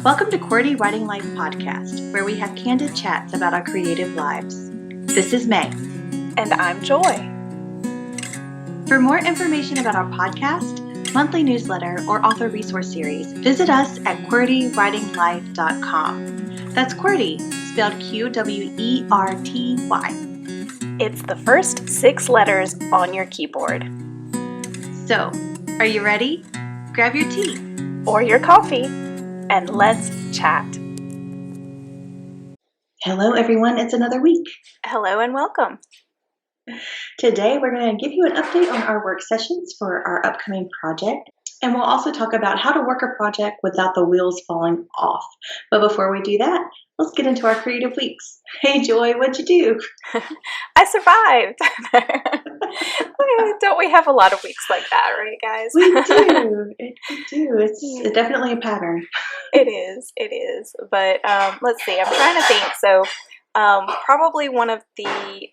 Welcome to QWERTY Writing Life Podcast, where we have candid chats about our creative lives. This is May. And I'm Joy. For more information about our podcast, monthly newsletter, or author resource series, visit us at QWERTYWritingLife.com. That's QWERTY, spelled QWERTY. It's the first 6 letters on your keyboard. So, are you ready? Grab your tea. Or your coffee, and let's chat. Hello, everyone. It's another week. Hello and welcome. Today, we're going to give you an update on our work sessions for our upcoming project. And we'll also talk about how to work a project without the wheels falling off. But before we do that, let's get into our creative weeks. Hey, Joy, what'd you do? I survived. Don't we have a lot of weeks like that, right, guys? We do. It's definitely a pattern. It is. But let's see. I'm trying to think. So probably one of the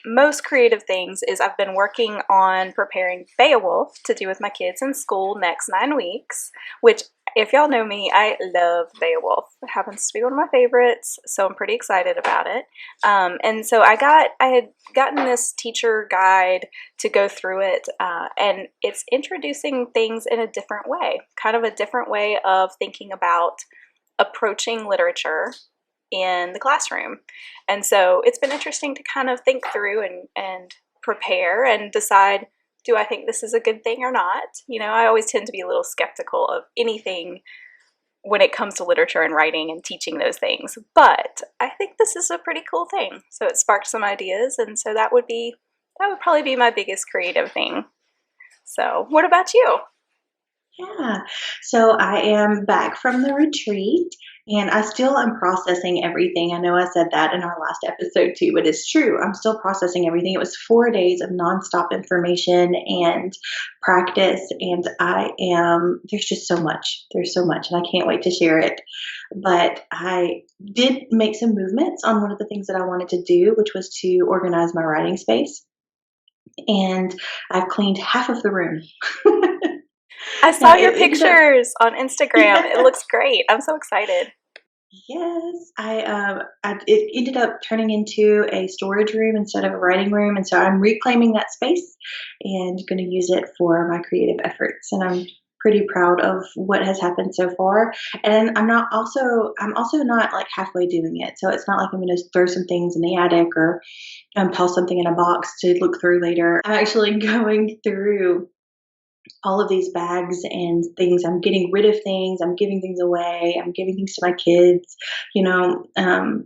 most creative things is I've been working on preparing Beowulf to do with my kids in school next 9 weeks, which, if y'all know me, I love Beowulf. It happens to be one of my favorites, so I'm pretty excited about it. And so I had gotten this teacher guide to go through it, and it's introducing things in a different way, kind of a different way of thinking about approaching literature in the classroom. And so it's been interesting to kind of think through and prepare and decide, do I think this is a good thing or not? You know, I always tend to be a little skeptical of anything when it comes to literature and writing and teaching those things, but I think this is a pretty cool thing. So it sparked some ideas, and so that would probably be my biggest creative thing. So what about you? Yeah, so I am back from the retreat, and I still am processing everything. I know I said that in our last episode too, but it's true. I'm still processing everything. It was 4 days of nonstop information and practice, and there's just so much. There's so much, and I can't wait to share it. But I did make some movements on one of the things that I wanted to do, which was to organize my writing space, and I've cleaned half of the room. I saw your pictures on Instagram. It looks great. I'm so excited. Yes, it ended up turning into a storage room instead of a writing room, and so I'm reclaiming that space and going to use it for my creative efforts. And I'm pretty proud of what has happened so far. And I'm also not like halfway doing it, so it's not like I'm going to throw some things in the attic or pile something in a box to look through later. I'm actually going through all of these bags and things. I'm getting rid of things. I'm giving things away. I'm giving things to my kids. You know,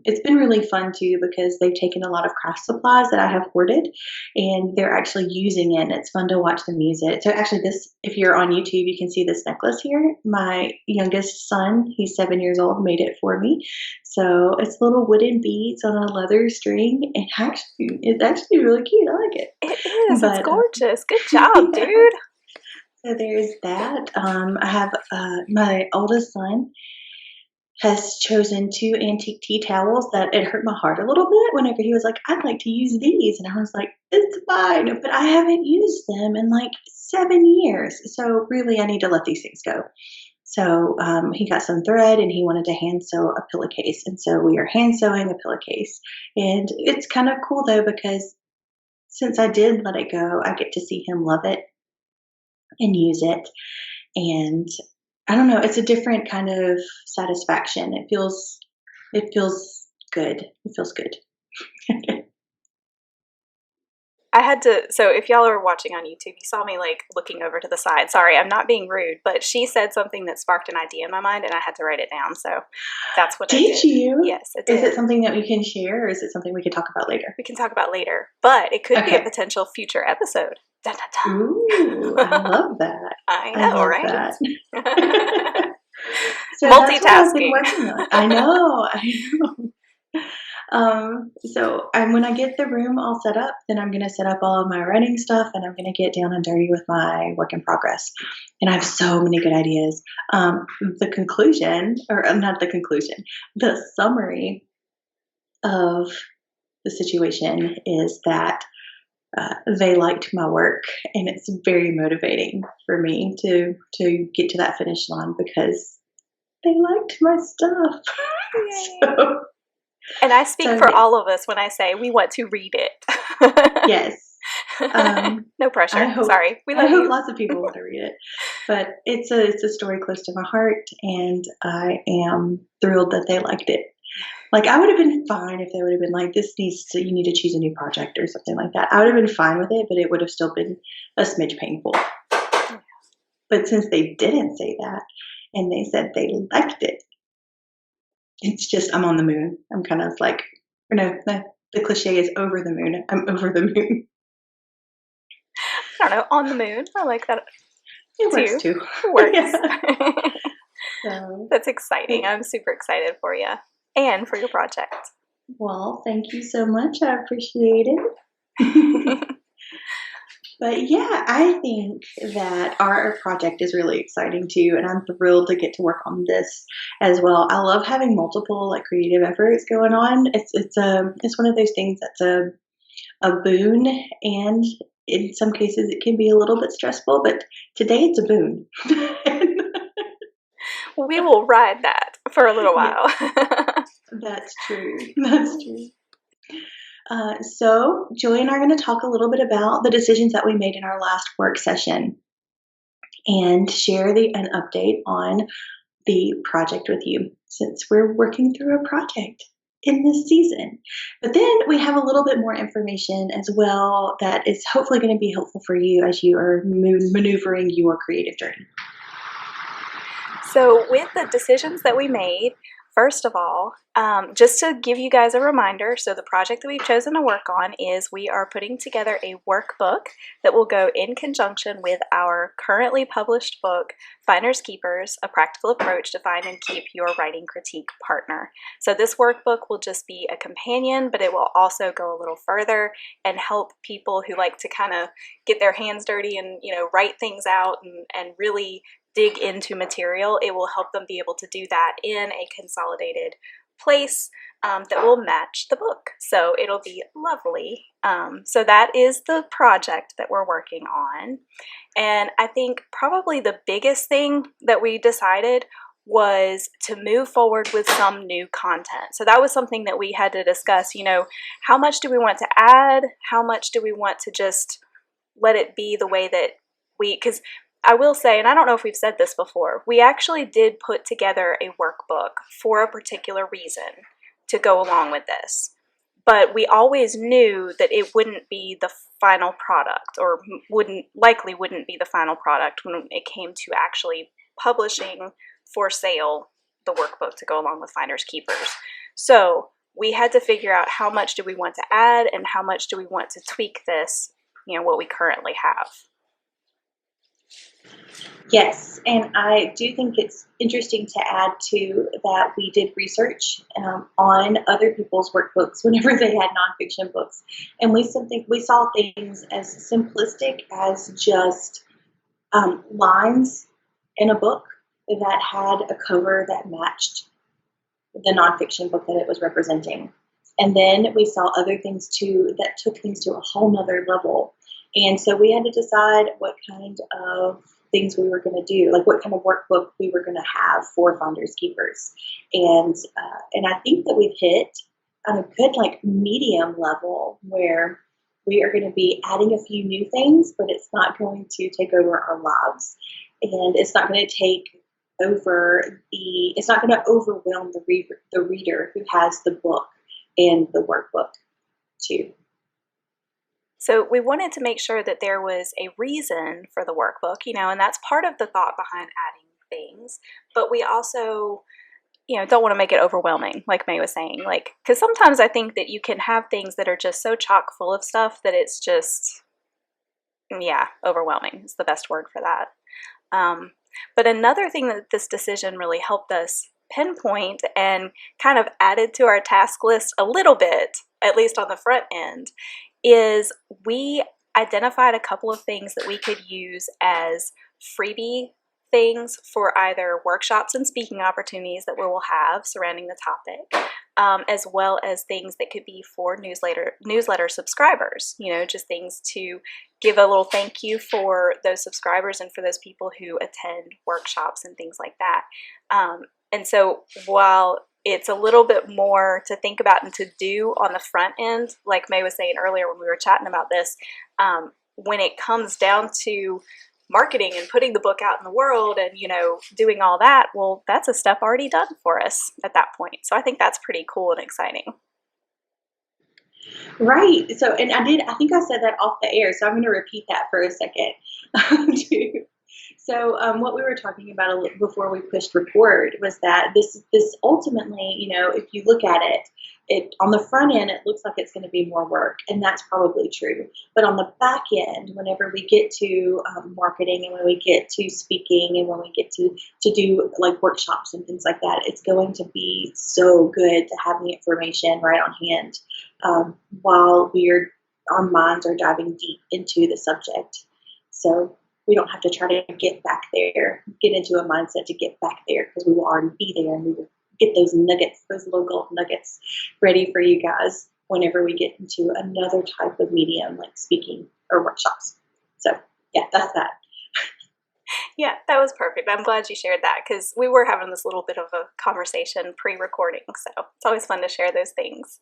it's been really fun too, because they've taken a lot of craft supplies that I have hoarded, and they're actually using it. And it's fun to watch them use it. So actually if you're on YouTube, you can see this necklace here. My youngest son, he's 7 years old, made it for me. So it's little wooden beads on a leather string, and it's actually really cute. I like it. It is. It's gorgeous. Good job, dude. So there's that. I have my oldest son has chosen 2 antique tea towels that it hurt my heart a little bit whenever he was like, I'd like to use these. And I was like, it's fine, but I haven't used them in like 7 years. So really, I need to let these things go. So he got some thread, and he wanted to hand sew a pillowcase. And so we are hand sewing a pillowcase. And it's kind of cool though, because since I did let it go, I get to see him love it and use it. And I don't know, it's a different kind of satisfaction. It feels good. It feels good. So if y'all are watching on YouTube, you saw me like looking over to the side. Sorry, I'm not being rude, but she said something that sparked an idea in my mind, and I had to write it down. So that's what I did. Did you? Yes, I did. Is it something that we can share, or is it something we can talk about later? We can talk about later, but it could be a potential future episode. Dun, dun, dun. Ooh, I love that. I know, right? That. So multitasking. That's what I've been working on. I know. So when I get the room all set up, then I'm going to set up all of my writing stuff, and I'm going to get down and dirty with my work in progress. And I have so many good ideas. The summary of the situation is that they liked my work, and it's very motivating for me to get to that finish line, because they liked my stuff. Yay. so, And I speak so for yes, all of us when I say we want to read it. yes. No pressure. I hope Sorry. We I love hope you. lots of people want to read it. But it's a story close to my heart, and I am thrilled that they liked it. Like, I would have been fine if they would have been like, you need to choose a new project or something like that. I would have been fine with it, but it would have still been a smidge painful. But since they didn't say that and they said they liked it, it's just, I'm on the moon. I'm kind of like, or no, the cliche is over the moon. I'm over the moon. I don't know. On the moon. I like that It works too. too. It works. Yeah. So, That's exciting. it, I'm super excited for you and for your project. well, thank you so much. I appreciate it. But yeah, I think that our project is really exciting too, and I'm thrilled to get to work on this as well. I love having multiple like creative efforts going on. It's one of those things that's a boon, and in some cases it can be a little bit stressful. But today it's a boon. We will ride that for a little Yeah, while. that's true. That's true. So, Julie and I are going to talk a little bit about the decisions that we made in our last work session and share an update on the project with you since we're working through a project in this season. But then we have a little bit more information as well that is hopefully going to be helpful for you as you are maneuvering your creative journey. So, with the decisions that we made, first of all, just to give you guys a reminder, so the project that we've chosen to work on is we are putting together a workbook that will go in conjunction with our currently published book, Finders Keepers, A Practical Approach to Find and Keep Your Writing Critique Partner. So this workbook will just be a companion, but it will also go a little further and help people who like to kind of get their hands dirty and, write things out and really dig into material. It will help them be able to do that in a consolidated place that will match the book. So it'll be lovely. So that is the project that we're working on. And I think probably the biggest thing that we decided was to move forward with some new content. So that was something that we had to discuss, how much do we want to add? How much do we want to just let it be the way that because I will say, and I don't know if we've said this before, we actually did put together a workbook for a particular reason to go along with this. But we always knew that it wouldn't be the final product, or likely wouldn't be the final product when it came to actually publishing for sale the workbook to go along with Finders Keepers. So we had to figure out how much do we want to add and how much do we want to tweak this, what we currently have. Yes, and I do think it's interesting to add to that we did research on other people's workbooks whenever they had nonfiction books, and we saw things as simplistic as just lines in a book that had a cover that matched the nonfiction book that it was representing. And then we saw other things too that took things to a whole nother level. And so we had to decide what kind of things we were going to do, like what kind of workbook we were going to have for Finders Keepers. And I think that we've hit on a good like medium level where we are going to be adding a few new things, but it's not going to take over our lives, and it's not going to take it's not going to overwhelm the reader who has the book and the workbook too. So we wanted to make sure that there was a reason for the workbook, and that's part of the thought behind adding things. But we also, don't want to make it overwhelming, like May was saying. Because sometimes I think that you can have things that are just so chock full of stuff that it's just, overwhelming is the best word for that. But another thing that this decision really helped us pinpoint and kind of added to our task list a little bit, at least on the front end, is we identified a couple of things that we could use as freebie things for either workshops and speaking opportunities that we will have surrounding the topic, as well as things that could be for newsletter subscribers, just things to give a little thank you for those subscribers and for those people who attend workshops and things like that. And so while it's a little bit more to think about and to do on the front end, like May was saying earlier when we were chatting about this, when it comes down to marketing and putting the book out in the world and, doing all that, well, that's a step already done for us at that point. So I think that's pretty cool and exciting. Right. So, and I think I said that off the air, so I'm going to repeat that for a second. too. So, what we were talking about before we pushed record was that this ultimately, if you look at it, on the front end, it looks like it's going to be more work, and that's probably true. But on the back end, whenever we get to marketing, and when we get to speaking, and when we get to do like workshops and things like that, it's going to be so good to have the information right on hand while our minds are diving deep into the subject. So we don't have to try to get back there, get into a mindset to get back there because we will already be there and we will get those nuggets, those little gold nuggets ready for you guys whenever we get into another type of medium like speaking or workshops. So yeah, that's that. Yeah, that was perfect. I'm glad you shared that because we were having this little bit of a conversation pre-recording. So it's always fun to share those things.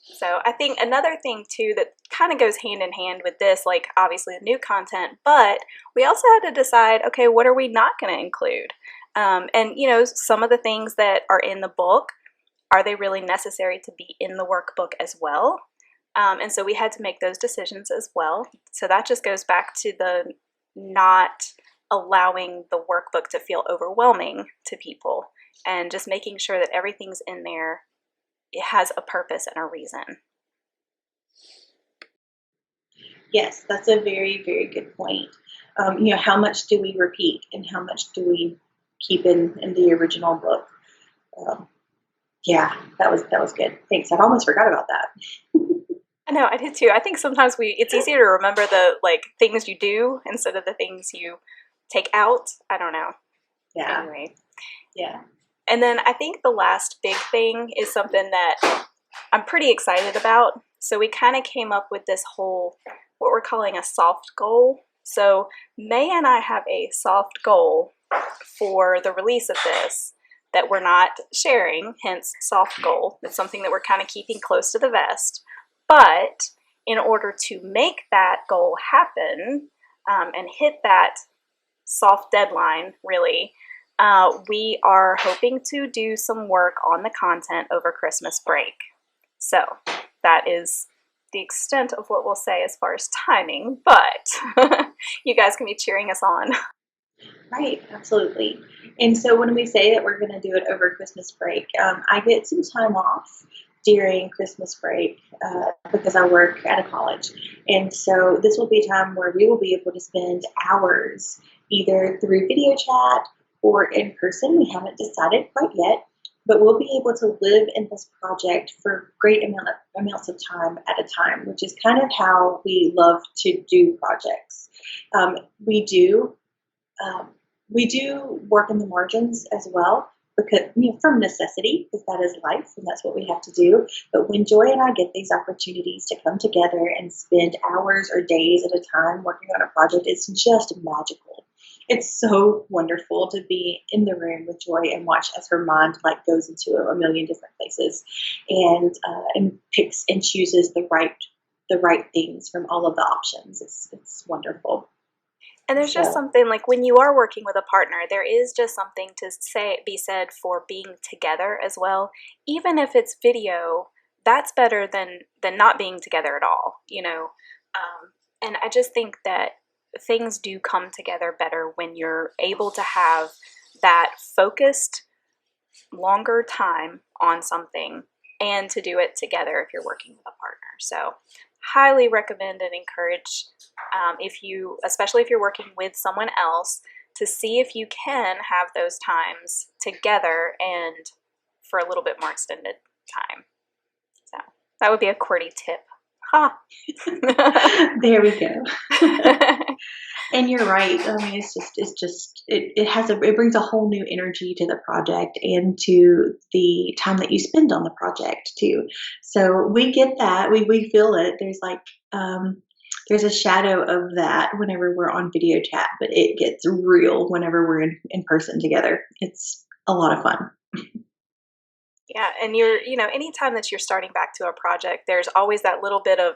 So I think another thing too that kind of goes hand in hand with this, like obviously the new content, but we also had to decide, okay, what are we not going to include? And some of the things that are in the book, are they really necessary to be in the workbook as well? And so we had to make those decisions as well. So that just goes back to the not allowing the workbook to feel overwhelming to people and just making sure that everything's in there. It has a purpose and a reason. Yes, that's a very, very good point. How much do we repeat and how much do we keep in the original book? Yeah, that was good. Thanks. I almost forgot about that. I know, I did too. I think sometimes it's easier to remember the things you do instead of the things you take out. I don't know. Yeah. Anyway. Yeah. And then I think the last big thing is something that I'm pretty excited about. So we kind of came up with this whole, what we're calling a soft goal. So May and I have a soft goal for the release of this that we're not sharing, hence soft goal. It's something that we're kind of keeping close to the vest. But in order to make that goal happen and hit that soft deadline, really, we are hoping to do some work on the content over Christmas break. So that is the extent of what we'll say as far as timing, but you guys can be cheering us on. Right, absolutely. And so when we say that we're going to do it over Christmas break, I get some time off during Christmas break because I work at a college. And so this will be a time where we will be able to spend hours either through video chat or in person. We haven't decided quite yet, but we'll be able to live in this project for great amounts of time at a time, which is kind of how we love to do projects. We do um, we do work in the margins as well because from necessity, because that is life and that's what we have to do. But when Joy and I get these opportunities to come together and spend hours or days at a time working on a project, it's just magical. It's so wonderful to be in the room with Joy and watch as her mind goes into a million different places and picks and chooses the right things from all of the options. It's wonderful. And there's just something when you are working with a partner, there is just something to be said for being together as well. Even if it's video, that's better than not being together at all, and I just think that things do come together better when you're able to have that focused, longer time on something and to do it together if you're working with a partner. So highly recommend and encourage especially if you're working with someone else, to see if you can have those times together and for a little bit more extended time. So that would be a QWERTY tip. Ha! There we go. And you're right. I mean, it brings a whole new energy to the project and to the time that you spend on the project too. So we get that. We feel it. There's a shadow of that whenever we're on video chat, but it gets real whenever we're in person together. It's a lot of fun. Yeah, and anytime that you're starting back to a project, there's always that little bit of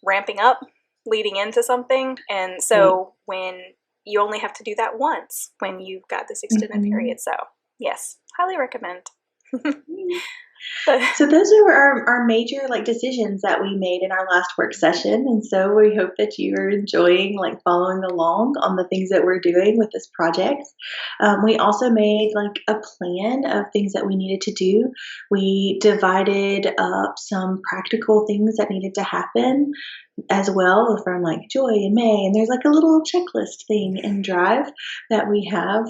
ramping up leading into something. And Right. so when you only have to do that once when you've got this extended Mhm. period. So, yes, highly recommend. But So those are our major like decisions that we made in our last work session. And so we hope that you are enjoying like following along on the things that we're doing with this project. We also made like a plan of things that we needed to do. We divided up some practical things that needed to happen as well from like Joy and May. And there's like a little checklist thing in Drive that we have.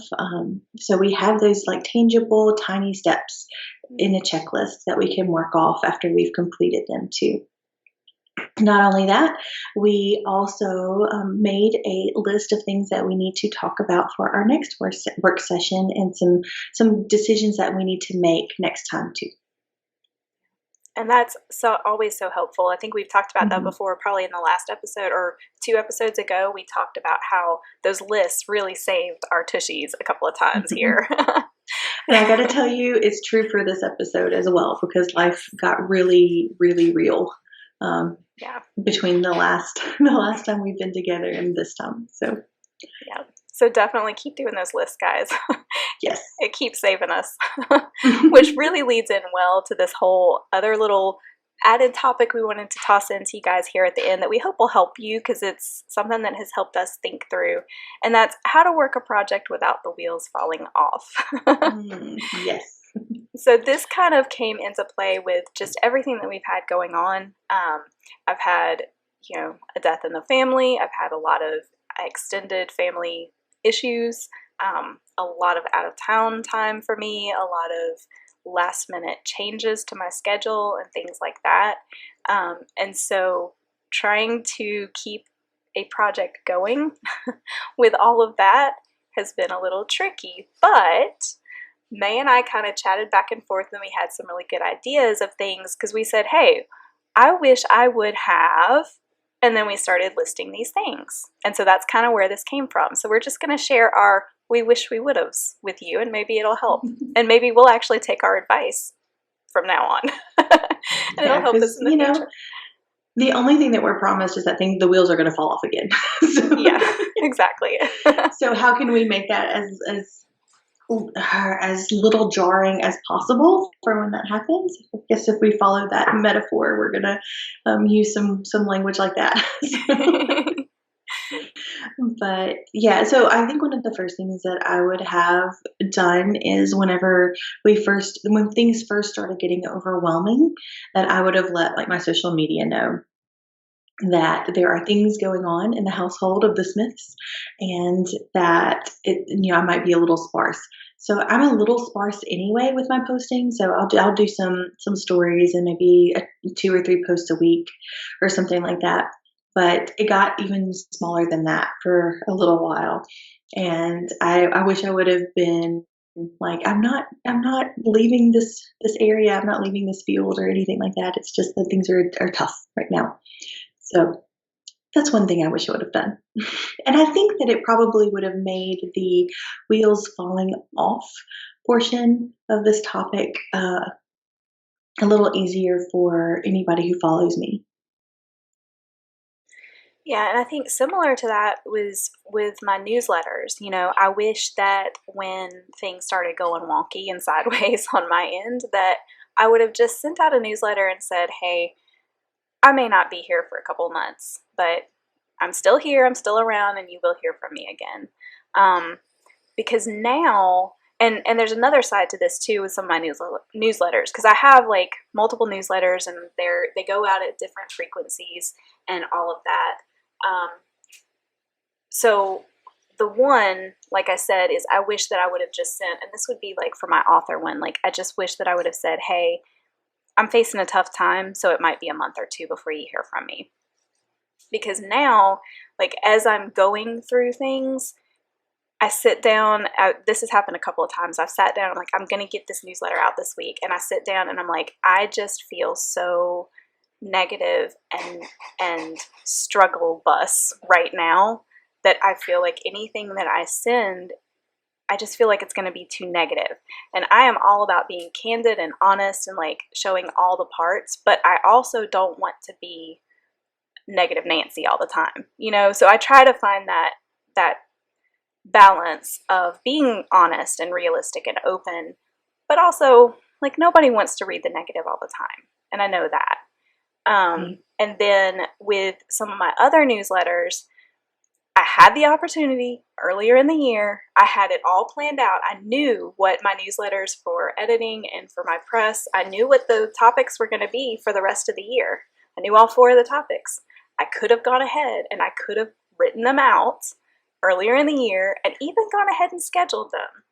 So we have those like tangible, tiny steps in a checklist that we can work off after we've completed them too. Not only that, we also made a list of things that we need to talk about for our next work session and some decisions that we need to make next time too. and that's always so helpful. I think we've talked about that Mhm. before, probably in the last episode or 2 episodes ago. We talked about how those lists really saved our tushies a couple of times here. And I got to tell you, it's true for this episode as well because life Yes. got really, really real um, Yeah. between the last time we've been together and this time. So Yeah. So definitely keep doing those lists, guys. yes. It keeps saving us. Which really leads in well to this whole other little added topic we wanted to toss into you guys here at the end that we hope will help you because it's something that has helped us think through. And that's how to work a project without the wheels falling off. Yes. So this kind of came into play with just everything that we've had going on. I've had, a death in the family. I've had a lot of extended family issues, a lot of out of town time for me, a lot of last minute changes to my schedule and things like that. And so trying to keep a project going with all of that has been a little tricky, but May and I kind of chatted back and forth and we had some really good ideas of things because we said, hey, I wish I would have. And then we started listing these things. And so that's kind of where this came from. So we're just going to share our we wish we would have's with you and maybe it'll help. And maybe we'll actually take our advice from now on. And it'll Yeah, help us because in the future. the only thing that we're promised is that the wheels are going to fall off again. Yeah, exactly. So how can we make that as little jarring as possible for when that happens? I guess if we follow that metaphor, we're gonna use some language like that. But yeah, so I think one of the first things that I would have done is when things first started getting overwhelming, that I would have let like my social media know that there are things going on in the household of the Smiths and that I might be a little sparse. So I'm a little sparse anyway with my posting. So I'll do some stories and maybe 2 or 3 posts a week or something like that. But it got even smaller than that for a little while. And I wish I would have been like, I'm not leaving this area, I'm not leaving this field or anything like that. It's just that things are tough right now. So that's one thing I wish I would have done. And I think that it probably would have made the wheels falling off portion of this topic a little easier for anybody who follows me. Yeah, and I think similar to that was with my newsletters. I wish that when things started going wonky and sideways on my end, that I would have just sent out a newsletter and said, hey, I may not be here for a couple months, but I'm still here, I'm still around, and you will hear from me again. Because now, and there's another side to this too with some of my newsletters, because I have like multiple newsletters and they go out at different frequencies and all of that. So the one, like I said, is I wish that I would have just sent, and this would be like for my author one, like I just wish that I would have said, hey, I'm facing a tough time, so it might be a month or two before you hear from me. Because now, like as I'm going through things, I sit down, this has happened a couple of times. I've sat down, I'm like, I'm going to get this newsletter out this week. And I sit down and I'm like, I just feel so negative and struggle bus right now that I feel like anything that I send I just feel like it's going to be too negative. And I am all about being candid and honest and like showing all the parts, but I also don't want to be negative Nancy all the time, you know? So I try to find that balance of being honest and realistic and open, but also like nobody wants to read the negative all the time. And I know that. And then with some of my other newsletters, I had the opportunity earlier in the year. I had it all planned out. I knew what my newsletters for editing and for my press, I knew what the topics were going to be for the rest of the year. I knew all 4 of the topics. I could have gone ahead and I could have written them out earlier in the year and even gone ahead and scheduled them.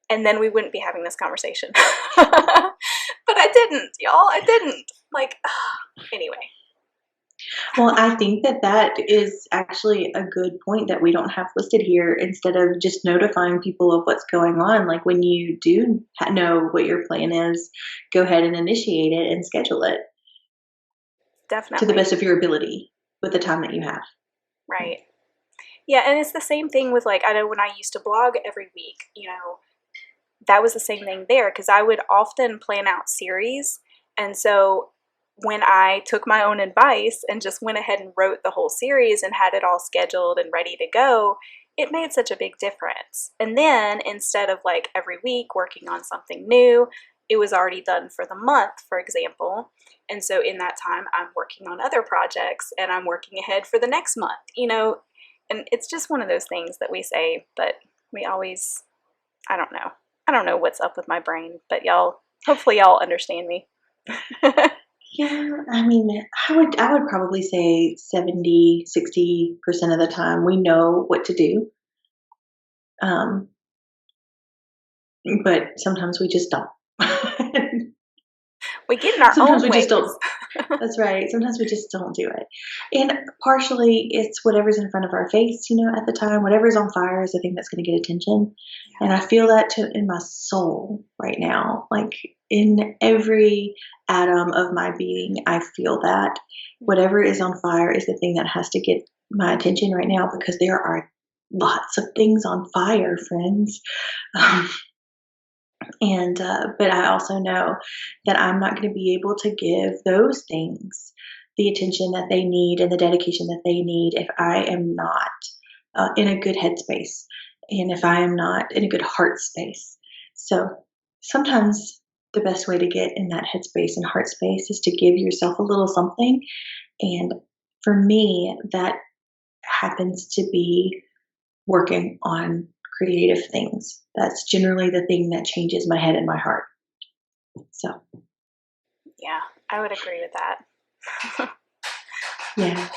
And then we wouldn't be having this conversation. But I didn't, y'all. I didn't. Like, anyway. Well, I think that is actually a good point that we don't have listed here, instead of just notifying people of what's going on. Like, when you do know what your plan is, go ahead and initiate it and schedule it. Definitely. To the best of your ability with the time that you have. Right. Yeah, and it's the same thing with, like, I know when I used to blog every week, you know, that was the same thing there, because I would often plan out series. And so when I took my own advice and just went ahead and wrote the whole series and had it all scheduled and ready to go, it made such a big difference. And then instead of like every week working on something new, it was already done for the month, for example. And so in that time, I'm working on other projects and I'm working ahead for the next month, you know, and it's just one of those things that we say, but we always, I don't know. I don't know what's up with my brain, but hopefully y'all understand me. Yeah, I mean, I would probably say 70, 60% of the time we know what to do. But sometimes we just don't. We get in our Sometimes own we just ways. don't. That's right. Sometimes we just don't do it. And partially it's whatever's in front of our face, you know, at the time. Whatever's on fire is the thing that's going to get attention. And I feel that in my soul right now. Like, in every atom of my being, I feel that whatever is on fire is the thing that has to get my attention right now, because there are lots of things on fire, friends. But I also know that I'm not going to be able to give those things the attention that they need and the dedication that they need if I am not in a good headspace, and if I am not in a good heart space. So sometimes the best way to get in that headspace and heart space is to give yourself a little something. And for me, that happens to be working on creative things. That's generally the thing that changes my head and my heart. So, yeah, I would agree with that. yeah.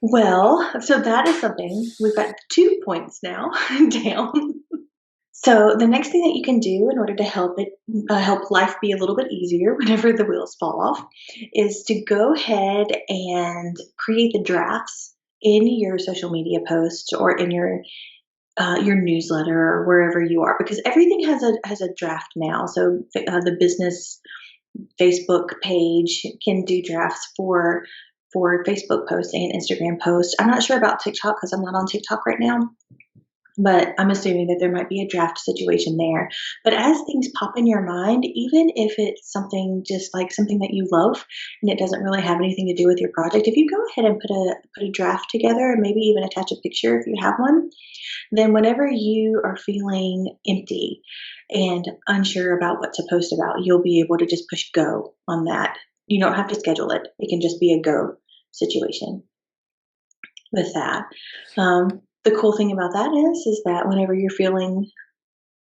Well, so that is something. We've got 2 points now down. So the next thing that you can do in order to help life be a little bit easier whenever the wheels fall off, is to go ahead and create the drafts in your social media posts or in your newsletter or wherever you are, because everything has a draft now. So the business Facebook page can do drafts for Facebook posts and Instagram posts. I'm not sure about TikTok because I'm not on TikTok right now, but I'm assuming that there might be a draft situation there. But as things pop in your mind, even if it's something just like something that you love and it doesn't really have anything to do with your project, if you go ahead and put a draft together and maybe even attach a picture if you have one, then whenever you are feeling empty and unsure about what to post about, you'll be able to just push go on that. You don't have to schedule it. It can just be a go situation with that. The cool thing about that is that whenever you're feeling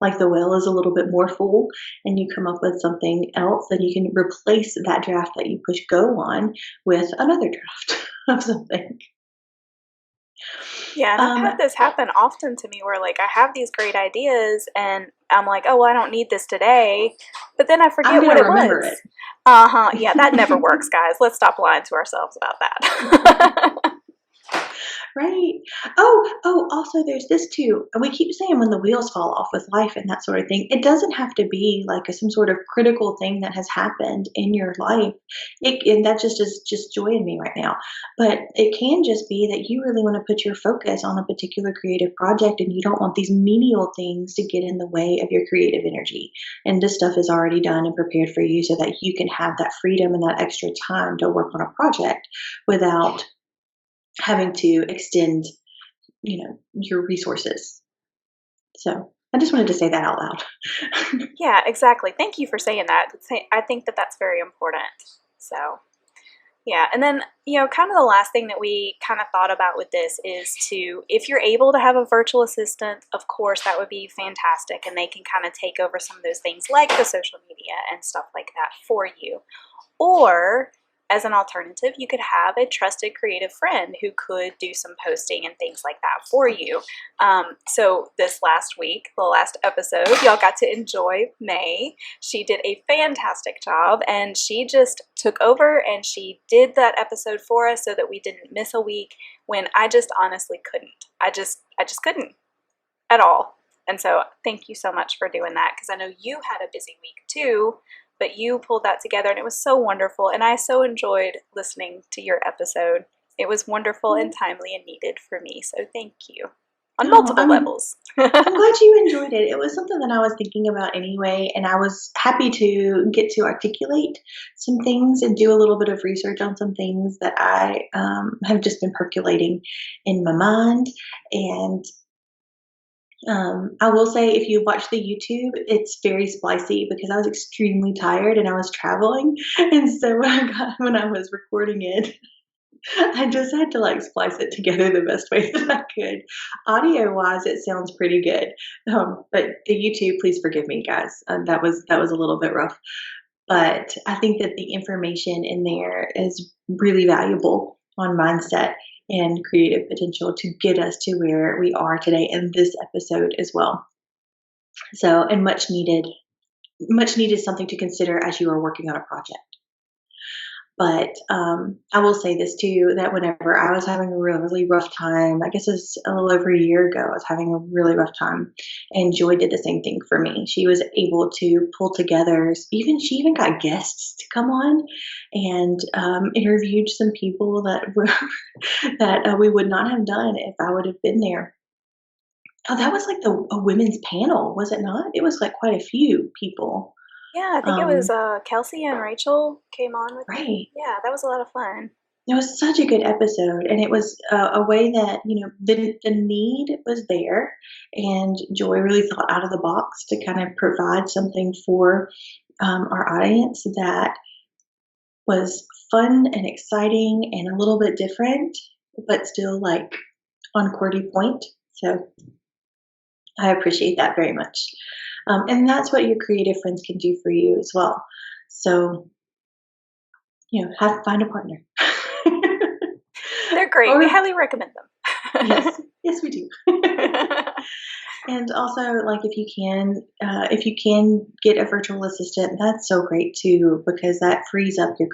like the well is a little bit more full and you come up with something else, then you can replace that draft that you push go on with another draft of something. Yeah, and I've had this happen often to me where, like, I have these great ideas and I'm like, oh, well, I don't need this today, but then I forget what it was. Yeah, that never works, guys. Let's stop lying to ourselves about that. Right. Also there's this too. We keep saying when the wheels fall off with life and that sort of thing. It doesn't have to be like some sort of critical thing that has happened in your life. And that just is just joy in me right now. But it can just be that you really want to put your focus on a particular creative project and you don't want these menial things to get in the way of your creative energy. And this stuff is already done and prepared for you so that you can have that freedom and that extra time to work on a project without having to extend, your resources. So I just wanted to say that out loud. Yeah, exactly. Thank you for saying that. I think that that's very important. So, yeah. And then, kind of the last thing that we kind of thought about with this is if you're able to have a virtual assistant, of course, that would be fantastic. And they can kind of take over some of those things like the social media and stuff like that for you. Or, as an alternative, you could have a trusted creative friend who could do some posting and things like that for you. So this last week, the last episode, y'all got to enjoy May. She did a fantastic job, and she just took over and she did that episode for us so that we didn't miss a week when I just honestly couldn't. I just couldn't at all. And so thank you so much for doing that, because I know you had a busy week too, but you pulled that together and it was so wonderful. And I so enjoyed listening to your episode. It was wonderful and timely and needed for me. So thank you on Oh, multiple levels. I'm glad you enjoyed it. It was something that I was thinking about anyway, and I was happy to get to articulate some things and do a little bit of research on some things that I have just been percolating in my mind. And I will say, if you watch the YouTube, it's very splicey because I was extremely tired and I was traveling, and so when I was recording it, I just had to like splice it together the best way that I could. Audio wise, it sounds pretty good, but the YouTube, please forgive me, guys. That was a little bit rough, but I think that the information in there is really valuable on mindset and creative potential to get us to where we are today in this episode as well. So, and much needed something to consider as you are working on a project. But I will say this too, that whenever I was having a really rough time, I guess it was a little over a year ago, I was having a really rough time. And Joy did the same thing for me. She was able to pull together, she even got guests to come on and interviewed some people that we would not have done if I would have been there. Oh, that was like a women's panel, was it not? It was like quite a few people. Yeah, I think it was Um, Kelsey and Rachel came on with me. right. Yeah, that was a lot of fun. It was such a good episode, and it was a way that the need was there, and Joy really thought out of the box to kind of provide something for our audience that was fun and exciting and a little bit different, but still like on QWERTY point. So I appreciate that very much, and that's what your creative friends can do for you as well. So find a partner. They're great. We Or highly recommend them. yes, yes, we do. And also, like if you can get a virtual assistant, that's so great too, because that frees up your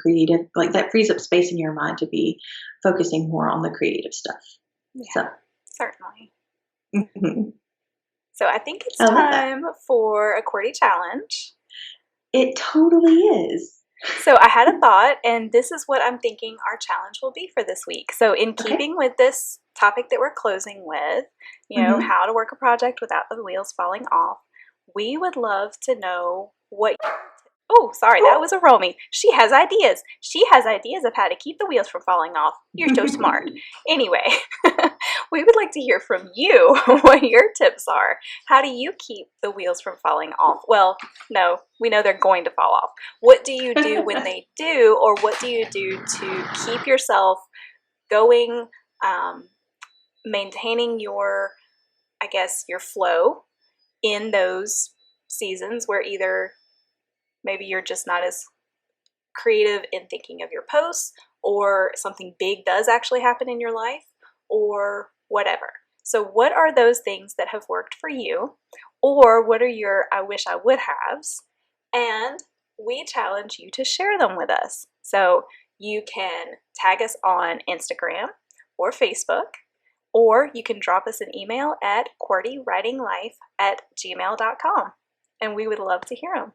that frees up space in your mind to be focusing more on the creative stuff. So, Yeah, certainly. mhm. So I think it's I love that. time for a QWERTY challenge. It totally is. So I had a thought, and this is what I'm thinking our challenge will be for this week. So in Okay. keeping with this topic that we're closing with, Hmm. how to work a project without the wheels falling off, we would love to know what Oh, sorry, that was a Romy. She has ideas. She has ideas of how to keep the wheels from falling off. You're so smart. Anyway, we would like to hear from you what your tips are. How do you keep the wheels from falling off? Well, no, we know they're going to fall off. What do you do when they do, or what do you do to keep yourself going, maintaining your flow in those seasons where either maybe you're just not as creative in thinking of your posts, or something big does actually happen in your life, or whatever. So, what are those things that have worked for you? Or what are your I wish I would haves? And we challenge you to share them with us. So, you can tag us on Instagram or Facebook or you can drop us an email at qwertywritinglife@gmail.com, and we would love to hear them.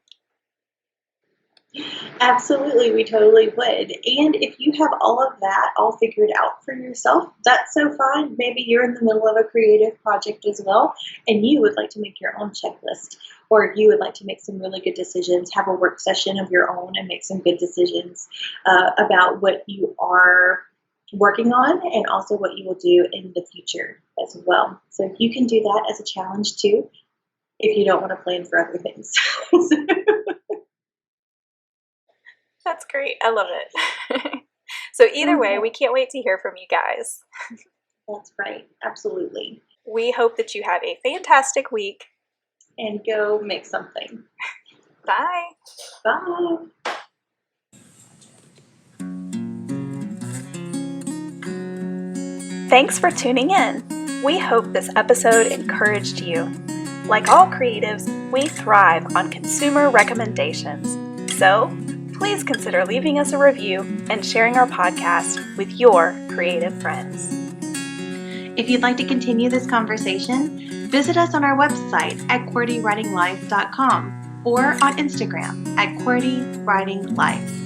Absolutely, we totally would. And if you have all of that all figured out for yourself, that's so fine. Maybe you're in the middle of a creative project as well, and you would like to make your own checklist, or you would like to make some really good decisions, have a work session of your own and make some good decisions about what you are working on and also what you will do in the future as well. So you can do that as a challenge too, if you don't want to plan for other things. That's great. I love it. So either way, we can't wait to hear from you guys. That's right. Absolutely. We hope that you have a fantastic week. And go make something. Bye. Bye. Thanks for tuning in. We hope this episode encouraged you. Like all creatives, we thrive on consumer recommendations. So, please consider leaving us a review and sharing our podcast with your creative friends. If you'd like to continue this conversation, visit us on our website at qwertywritinglife.com or on Instagram at qwertywritinglife.